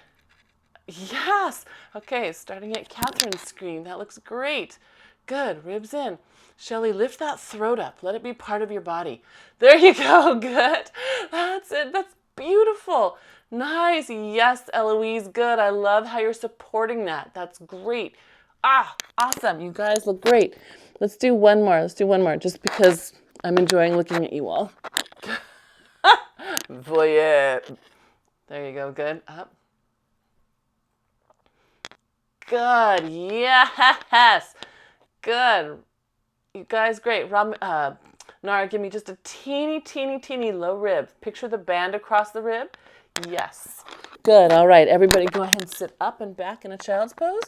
Yes. Okay, starting at Catherine's screen. That looks great. Good. Ribs in. Shelly, lift that throat up. Let it be part of your body. There you go. Good. That's it. That's beautiful. Nice. Yes, Eloise. Good. I love how you're supporting that. That's great. Ah, awesome. You guys look great. Let's do one more. Just because I'm enjoying looking at you all. Voyeur. There you go. Good. Up. Good. Yes. Good. You guys, great. Nara, give me just a teeny low rib. Picture the band across the rib. Yes. Good. All right. Everybody go ahead and sit up and back in a child's pose.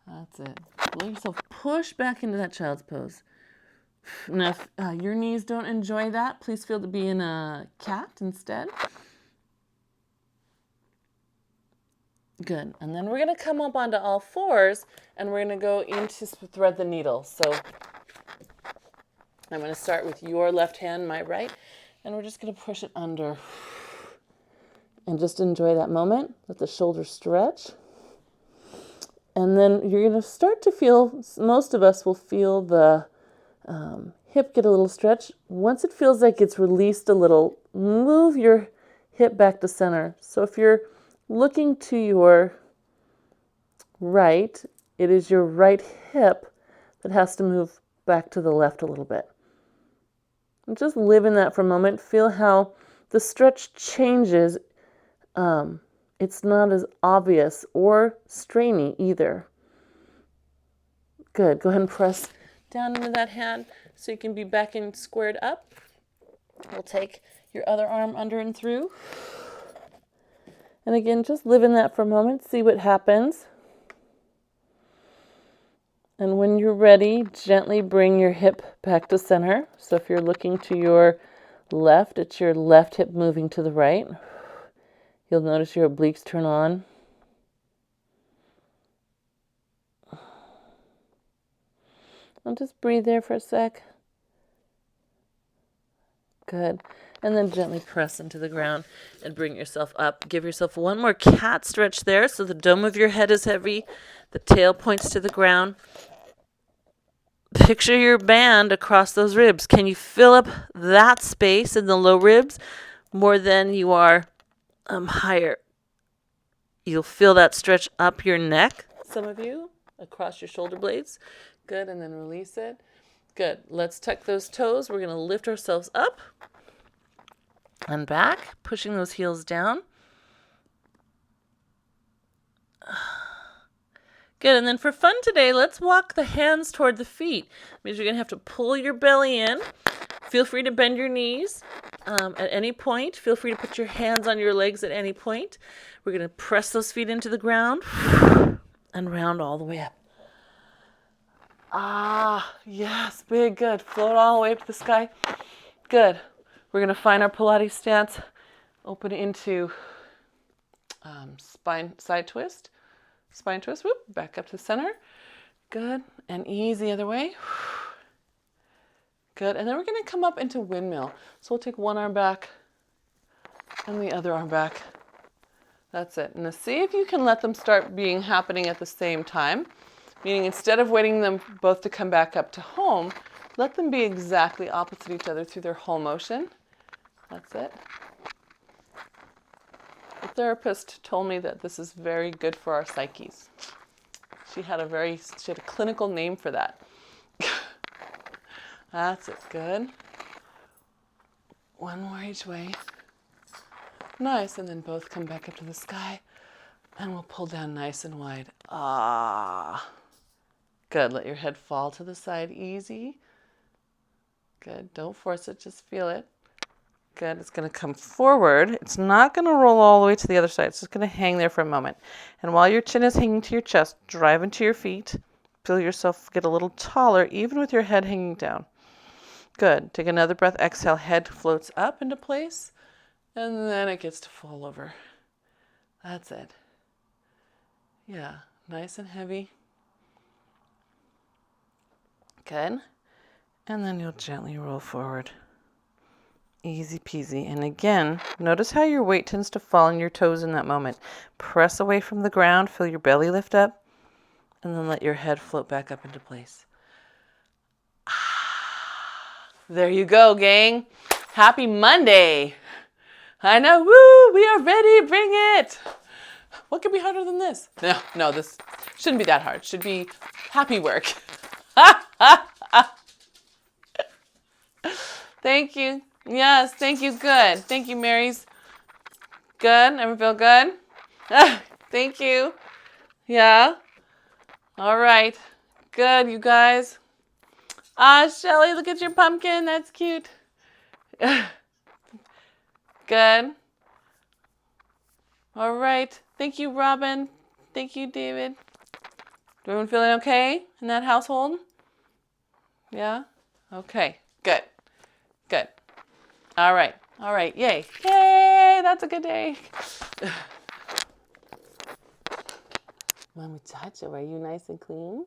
That's it. Let yourself push back into that child's pose. Now, if your knees don't enjoy that, please feel to be in a cat instead. Good. And then we're going to come up onto all fours, and we're going to go into thread the needle. So I'm going to start with your left hand, my right, and we're just going to push it under. And just enjoy that moment. Let the shoulders stretch. And then you're going to start to feel, most of us will feel the hip get a little stretch. Once it feels like it's released a little, move your hip back to center. So if you're looking to your right, it is your right hip that has to move back to the left a little bit. And just live in that for a moment. Feel how the stretch changes. It's not as obvious or strainy either. Good. Go ahead and press down into that hand so you can be back and squared up. We'll take your other arm under and through. And again, just live in that for a moment, see what happens. And when you're ready, gently bring your hip back to center. So if you're looking to your left, it's your left hip moving to the right. You'll notice your obliques turn on. I'll just breathe there for a sec. Good. And then gently press into the ground and bring yourself up. Give yourself one more cat stretch there so the dome of your head is heavy. The tail points to the ground. Picture your band across those ribs. Can you fill up that space in the low ribs more than you are higher? You'll feel that stretch up your neck, some of you, across your shoulder blades. Good, and then release it. Good. Let's tuck those toes. We're going to lift ourselves up and back, pushing those heels down. Good, and then for fun today, let's walk the hands toward the feet. It means you're going to have to pull your belly in. Feel free to bend your knees at any point. Feel free to put your hands on your legs at any point. We're going to press those feet into the ground and round all the way up. Ah, yes, big, good. Float all the way up to the sky. Good. We're going to find our Pilates stance. Open into spine side twist. Spine twist, whoop, back up to the center. Good, and ease the other way. Good, and then we're going to come up into windmill. So we'll take one arm back and the other arm back. That's it. Now see if you can let them start happening at the same time. Meaning instead of waiting them both to come back up to home, let them be exactly opposite each other through their whole motion. That's it. The therapist told me that this is very good for our psyches. She had a clinical name for that. That's it, good. One more each way. Nice, and then both come back up to the sky. And we'll pull down nice and wide. Ah. Good, let your head fall to the side, easy. Good, don't force it, just feel it. Good, it's going to come forward. It's not going to roll all the way to the other side. It's just going to hang there for a moment. And while your chin is hanging to your chest, drive into your feet. Feel yourself get a little taller, even with your head hanging down. Good, take another breath, exhale, head floats up into place. And then it gets to fall over. That's it. Yeah, nice and heavy. Good. And then you'll gently roll forward. Easy peasy. And again, notice how your weight tends to fall on your toes in that moment. Press away from the ground, feel your belly lift up, and then let your head float back up into place. There you go, gang. Happy Monday. I know, woo, we are ready, bring it. What could be harder than this? No, this shouldn't be that hard. It should be happy work. Thank you. Yes, thank you. Good. Thank you, Marys. Good. Everyone feel good? Thank you. Yeah. All right. Good, you guys. Shelly, look at your pumpkin. That's cute. Good. All right. Thank you, Robin. Thank you, David. Everyone feeling okay in that household? Yeah? Okay. Good. Good. All right. All right. Yay. Yay. That's a good day. Mommy touch it. Are you nice and clean?